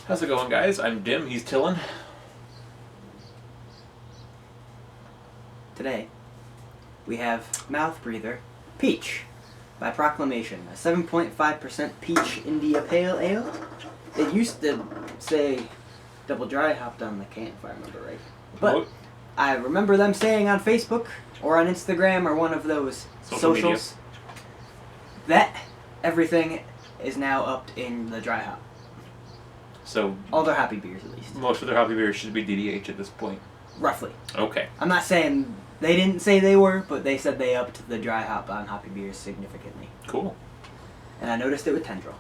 How's it going, guys? I'm Dim, he's Tillin. Today, we have Mouthbreather Peach by Proclamation, a 7.5% peach India Pale Ale. It used to say double dry hopped on the can, if I remember right. But I remember them saying on Facebook or on Instagram or one of those socials that everything is now upped in the dry hop. So all their hoppy beers, at least. Most of their hoppy beers should be DDH at this point. Roughly. Okay. I'm not saying they didn't say they were, but they said they upped the dry hop on hoppy beers significantly. Cool. And I noticed it with Tendril.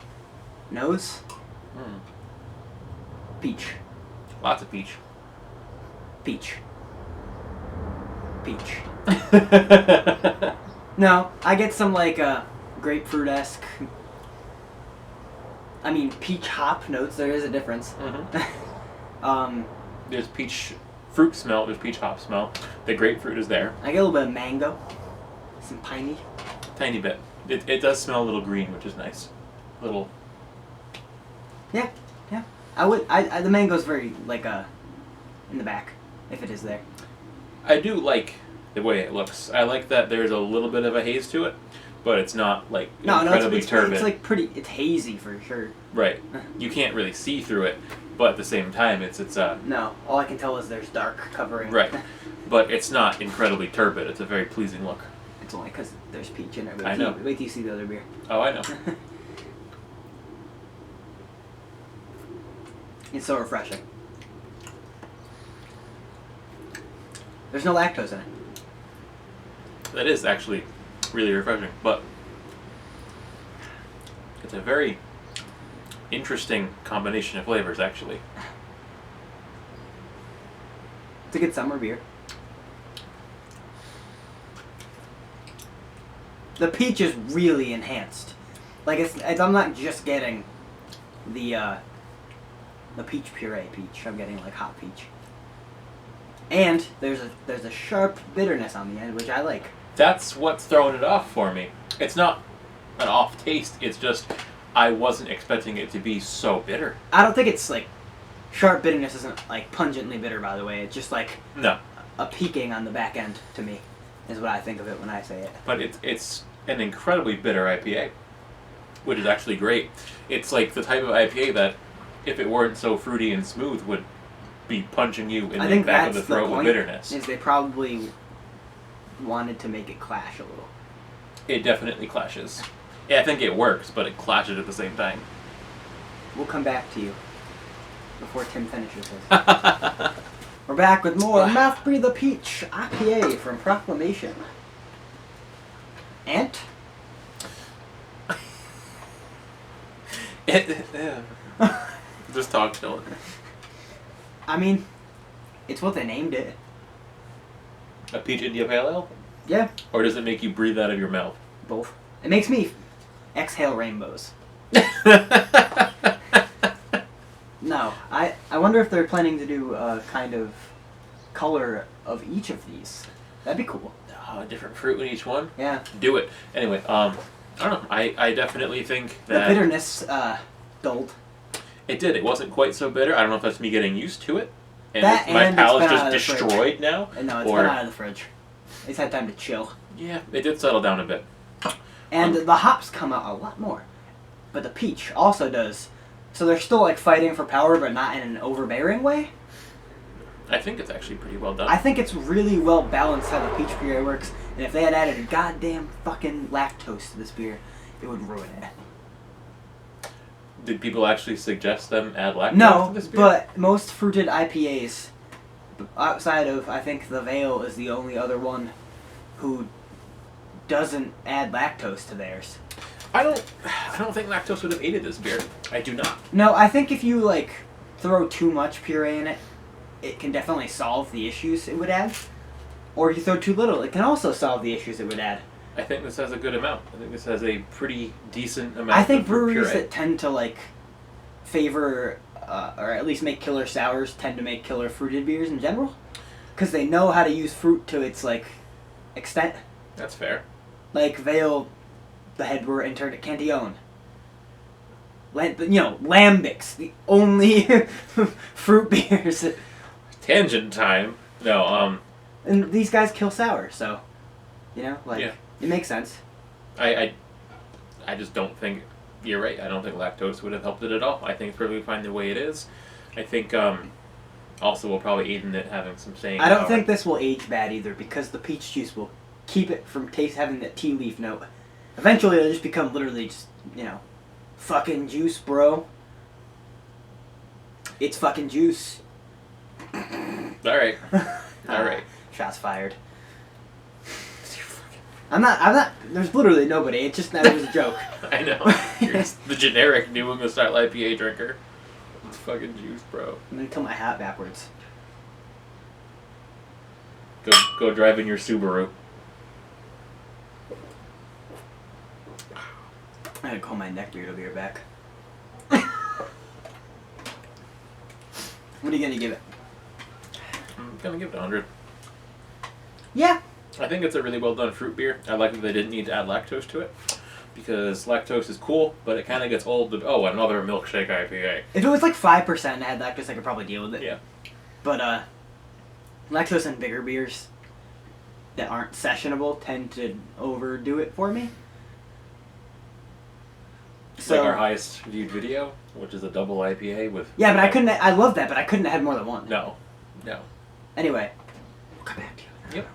Nose. Peach. Lots of peach. Peach. Peach. No, I get some like grapefruit-esque. I mean, peach hop notes. There is a difference. There's peach fruit smell. There's peach hop smell. The grapefruit is there. I get a little bit of mango. Some piney. Tiny bit. It does smell a little green, which is nice. Little. Yeah, yeah. I the mango's very like in the back, if it is there. I do like the way it looks. I like that there's a little bit of a haze to it, but it's not like incredibly turbid. It's like pretty. It's hazy for sure. Right. You can't really see through it, but at the same time, it's No, all I can tell is there's dark covering. Right. But it's not incredibly turbid. It's a very pleasing look. It's only because there's peach in it. I know. Wait till you see the other beer. Oh, I know. It's so refreshing. There's no lactose in it. That is actually really refreshing, but it's a very interesting combination of flavors, actually. It's a good summer beer. The peach is really enhanced. Like I'm not just getting the peach puree peach. I'm getting like hot peach. And there's a sharp bitterness on the end, which I like. That's what's throwing it off for me. It's not an off taste. It's just I wasn't expecting it to be so bitter. I don't think it's like sharp bitterness isn't like pungently bitter. By the way, it's just like a peaking on the back end to me is what I think of it when I say it. But it's an incredibly bitter IPA, which is actually great. It's like the type of IPA that if it weren't so fruity and smooth would be punching you in the back of the throat with bitterness. Is they probably wanted to make it clash a little. It definitely clashes. Yeah, I think it works, but it clashes at the same time. We'll come back to you before Tim finishes his. We're back with more Mouthbreather Peach IPA from Proclamation. Ant? Just talk, Dylan. I mean, it's what they named it. A peach India Pale Ale? Yeah. Or does it make you breathe out of your mouth? Both. It makes me exhale rainbows. No, I wonder if they're planning to do a kind of color of each of these. That'd be cool. A different fruit in each one? Yeah. Do it. Anyway, I don't know. I definitely think that the bitterness dulled. It did. It wasn't quite so bitter. I don't know if that's me getting used to it. And my palate's just destroyed now. No, it's been out of the fridge. It's had time to chill. Yeah, it did settle down a bit. And the hops come out a lot more. But the peach also does. So they're still like fighting for power, but not in an overbearing way. I think it's actually pretty well done. I think it's really well balanced how the peach puree works. And if they had added a goddamn fucking lactose to this beer, it would ruin it. Did people actually suggest them add lactose to this beer? No, but most fruited IPAs, outside of, I think the Veil is the only other one who doesn't add lactose to theirs. I don't think lactose would have aided this beer. I do not. No, I think if you like throw too much puree in it, it can definitely solve the issues it would add. Or if you throw too little, it can also solve the issues it would add. I think this has a good amount. I think this has a pretty decent amount. I think breweries that tend to like favor or at least make killer sours tend to make killer fruited beers in general, because they know how to use fruit to its like extent. That's fair. Like Vale, the head brewer interned at Cantillon. Lambics, the only fruit beers. Tangent time. No, And these guys kill sour, so, yeah. It makes sense. I just don't think, you're right, I don't think lactose would have helped it at all. I think it's perfectly fine the way it is. I think, also we'll probably aid in it having some staying I don't power. think this will age bad either, because the peach juice will keep it from having that tea leaf note. Eventually it'll just become literally just, fucking juice, bro. It's fucking juice. Alright. Alright. Shots fired. I'm not, there's literally nobody, that was a joke. I know. You're just the generic New England style IPA drinker. It's fucking juice, bro. I'm gonna tilt my hat backwards. Go drive in your Subaru. I gotta call my neck beard, I'll be right back. What are you gonna give it? I'm gonna give it 100. Yeah. I think it's a really well done fruit beer. I like that they didn't need to add lactose to it. Because lactose is cool, but it kind of gets old. Another milkshake IPA. If it was like 5% and had lactose, I could probably deal with it. Yeah. But, lactose in bigger beers that aren't sessionable tend to overdo it for me. So, like our highest viewed video, which is a double IPA with... Yeah, but I love that, but I couldn't have had more than one. No. Anyway, we'll come back to you. Yep.